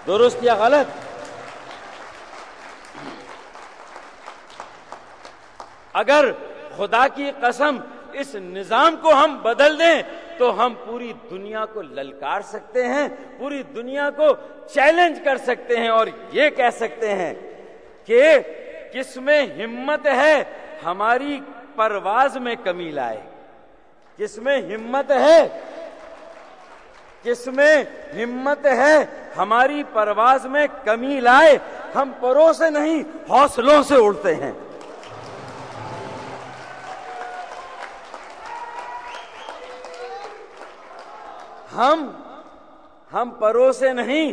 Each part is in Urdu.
درست یا غلط؟ اگر خدا کی قسم اس نظام کو ہم بدل دیں تو ہم پوری دنیا کو للکار سکتے ہیں، پوری دنیا کو چیلنج کر سکتے ہیں اور یہ کہہ سکتے ہیں کہ کس میں ہمت ہے ہماری پرواز میں کمی لائے، کس میں ہمت ہے، کس میں ہمت ہے ہماری پرواز میں کمی لائے۔ ہم پروں سے نہیں حوصلوں سے اڑتے ہیں۔ ہم پروں سے نہیں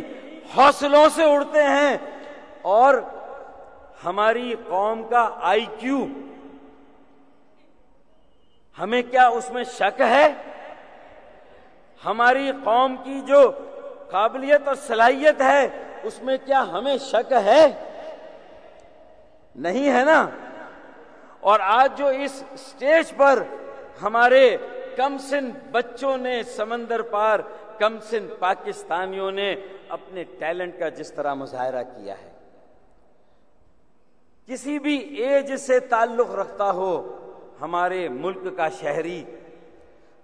حوصلوں سے اڑتے ہیں، اور ہماری قوم کا آئی کیو، ہمیں کیا اس میں شک ہے؟ ہماری قوم کی جو قابلیت اور صلاحیت ہے اس میں کیا ہمیں شک ہے؟ نہیں ہے نا۔ اور آج جو اس سٹیج پر ہمارے کم سن بچوں نے، سمندر پار کم سن پاکستانیوں نے اپنے ٹیلنٹ کا جس طرح مظاہرہ کیا ہے، کسی بھی ایج سے تعلق رکھتا ہو ہمارے ملک کا شہری،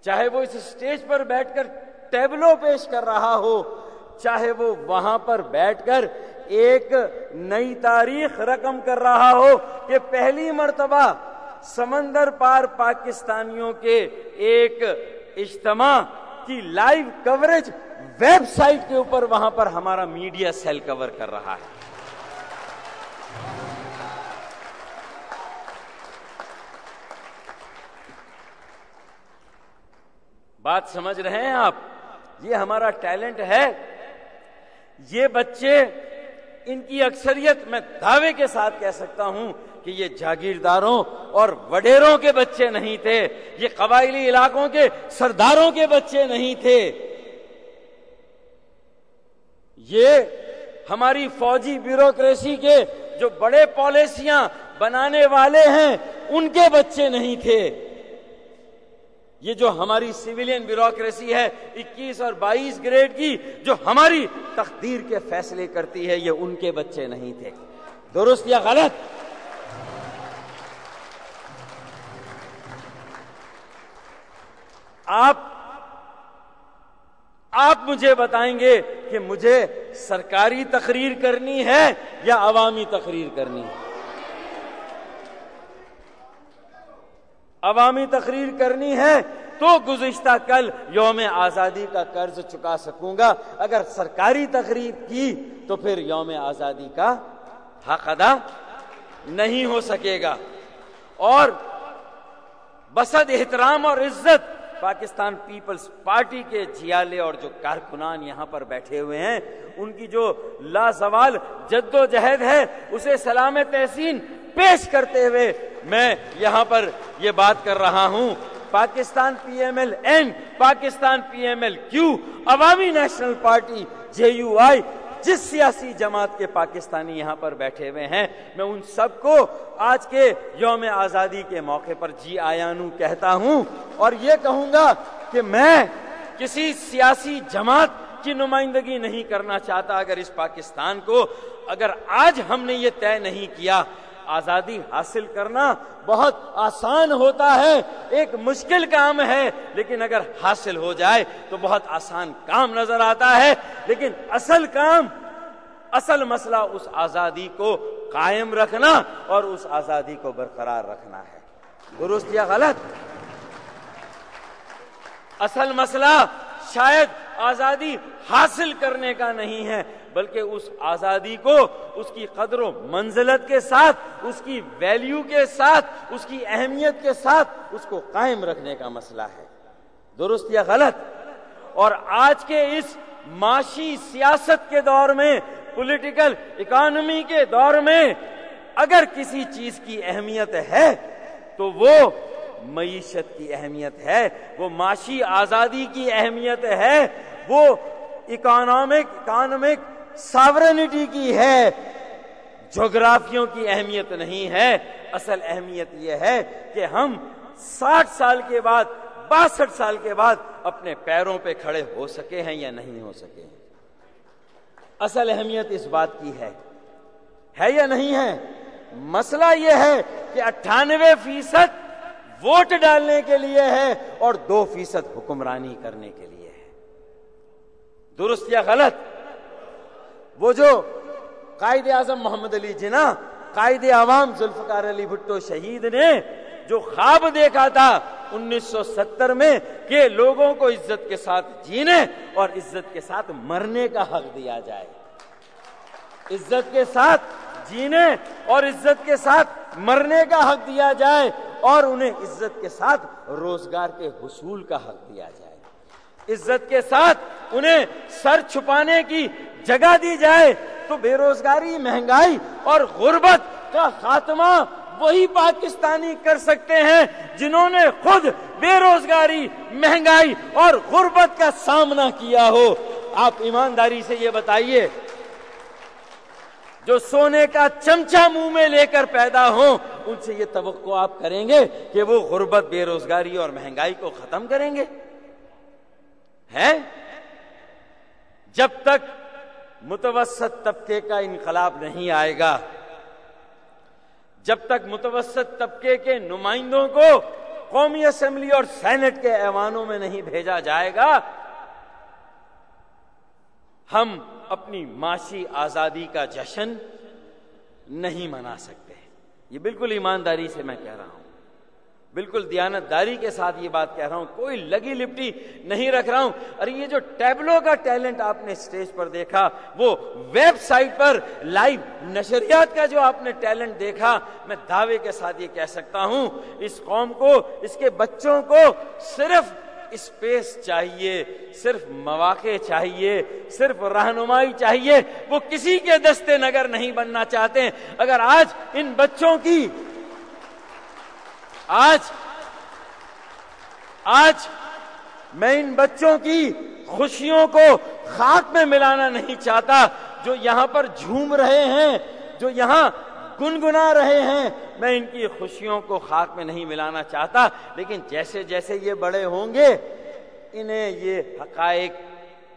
چاہے وہ اس سٹیج پر بیٹھ کر ٹیبلو پیش کر رہا ہو، چاہے وہ وہاں پر بیٹھ کر ایک نئی تاریخ رقم کر رہا ہو کہ پہلی مرتبہ سمندر پار پاکستانیوں کے ایک اجتماع کی لائیو کوریج ویب سائٹ کے اوپر وہاں پر ہمارا میڈیا سیل کور کر رہا ہے۔ بات سمجھ رہے ہیں آپ؟ یہ ہمارا ٹیلنٹ ہے۔ یہ بچے، ان کی اکثریت میں دعوے کے ساتھ کہہ سکتا ہوں کہ یہ جاگیرداروں اور وڈیروں کے بچے نہیں تھے، یہ قبائلی علاقوں کے سرداروں کے بچے نہیں تھے، یہ ہماری فوجی بیوروکریسی کے جو بڑے پالیسیاں بنانے والے ہیں ان کے بچے نہیں تھے، یہ جو ہماری سویلین بیوروکریسی ہے 21 اور 22 گریڈ کی جو ہماری تقدیر کے فیصلے کرتی ہے، یہ ان کے بچے نہیں تھے۔ درست یا غلط؟ آپ مجھے بتائیں گے کہ مجھے سرکاری تقریر کرنی ہے یا عوامی تقریر کرنی ہے؟ عوامی تقریر کرنی ہے تو گزشتہ کل یوم آزادی کا قرض چکا سکوں گا، اگر سرکاری تقریر کی تو پھر یوم آزادی کا حق ادا نہیں ہو سکے گا۔ اور بسد احترام اور عزت پاکستان پیپلز پارٹی کے جھیالے اور جو کارکنان یہاں پر بیٹھے ہوئے ہیں، ان کی جو لازوال جد و جہد ہے اسے سلام تحسین پیش کرتے ہوئے میں یہاں پر یہ بات کر رہا ہوں۔ Pakistan P M L N, Pakistan P M L Q, Awami national party J U I, جس سیاسی جماعت کے پاکستانی یہاں پر بیٹھے ہوئے ہیں، میں ان سب کو آج کے یوم آزادی کے موقع پر جی آیانو کہتا ہوں، اور یہ کہوں گا کہ میں کسی سیاسی جماعت کی نمائندگی نہیں کرنا چاہتا۔ اگر اس پاکستان کو، اگر آج ہم نے یہ طے نہیں کیا، آزادی حاصل کرنا بہت آسان ہوتا ہے، ایک مشکل کام ہے، لیکن اگر حاصل ہو جائے تو بہت آسان کام نظر آتا ہے، لیکن اصل مسئلہ اس آزادی کو قائم رکھنا اور اس آزادی کو برقرار رکھنا ہے۔ درست یا غلط؟ اصل مسئلہ شاید آزادی حاصل کرنے کا نہیں ہے، بلکہ اس آزادی کو اس کی قدر و منزلت کے ساتھ، اس کی ویلیو کے ساتھ، اس کی اہمیت کے ساتھ اس کو قائم رکھنے کا مسئلہ ہے۔ درست یا غلط؟ اور آج کے اس معاشی سیاست کے دور میں، پولیٹیکل اکانومی کے دور میں، اگر کسی چیز کی اہمیت ہے تو وہ معیشت کی اہمیت ہے، وہ معاشی آزادی کی اہمیت ہے، وہ اکانومک ساورنٹی کی ہے، جغرافیوں کی اہمیت نہیں ہے۔ اصل اہمیت یہ ہے کہ ہم 60 سال کے بعد، 62 سال کے بعد اپنے پیروں پہ کھڑے ہو سکے ہیں یا نہیں ہو سکے ہیں۔ اصل اہمیت اس بات کی ہے یا نہیں ہے؟ مسئلہ یہ ہے کہ 98% ووٹ ڈالنے کے لیے ہے اور 2% حکمرانی کرنے کے لیے ہے۔ درست یا غلط؟ وہ جو قائد اعظم محمد علی جناح، قائد عوام ذوالفقار علی بھٹو شہید نے جو خواب دیکھا تھا 1970 میں کہ لوگوں کو عزت کے ساتھ جینے اور عزت کے ساتھ مرنے کا حق دیا جائے، عزت کے ساتھ جینے اور عزت کے ساتھ مرنے کا حق دیا جائے اور انہیں عزت کے ساتھ روزگار کے حصول کا حق دیا جائے، عزت کے ساتھ انہیں سر چھپانے کی جگہ دی جائے، تو بے روزگاری، مہنگائی اور غربت کا خاتمہ وہی پاکستانی کر سکتے ہیں جنہوں نے خود بے روزگاری، مہنگائی اور غربت کا سامنا کیا ہو۔ آپ ایمانداری سے یہ بتائیے، جو سونے کا چمچہ منہ میں لے کر پیدا ہوں ان سے یہ توقع آپ کریں گے کہ وہ غربت، بے روزگاری اور مہنگائی کو ختم کریں گے؟ ہے؟ جب تک متوسط طبقے کا انقلاب نہیں آئے گا، جب تک متوسط طبقے کے نمائندوں کو قومی اسمبلی اور سینٹ کے ایوانوں میں نہیں بھیجا جائے گا، ہم اپنی معاشی آزادی کا جشن نہیں منا سکتے۔ یہ بالکل ایمانداری سے میں کہہ رہا ہوں، بالکل دیانتداری کے ساتھ یہ بات کہہ رہا ہوں، کوئی لگی لپٹی نہیں رکھ رہا ہوں۔ اور یہ جو ٹیبلو کا ٹیلنٹ آپ نے سٹیج پر دیکھا، وہ ویب سائٹ پر لائیو نشریات کا جو آپ نے ٹیلنٹ دیکھا، میں دعوے کے ساتھ یہ کہہ سکتا ہوں اس قوم کو، اس کے بچوں کو صرف اسپیس چاہیے، صرف مواقع چاہیے، صرف رہنمائی چاہیے۔ وہ کسی کے دستے نگر نہیں بننا چاہتے۔ اگر آج ان بچوں کی آج میں ان بچوں کی خوشیوں کو خاک میں ملانا نہیں چاہتا، جو یہاں پر جھوم رہے ہیں، جو یہاں گنگنا رہے ہیں، میں ان کی خوشیوں کو خاک میں نہیں ملانا چاہتا، لیکن جیسے جیسے یہ بڑے ہوں گے انہیں یہ حقائق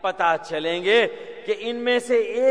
پتہ چلیں گے کہ ان میں سے ایک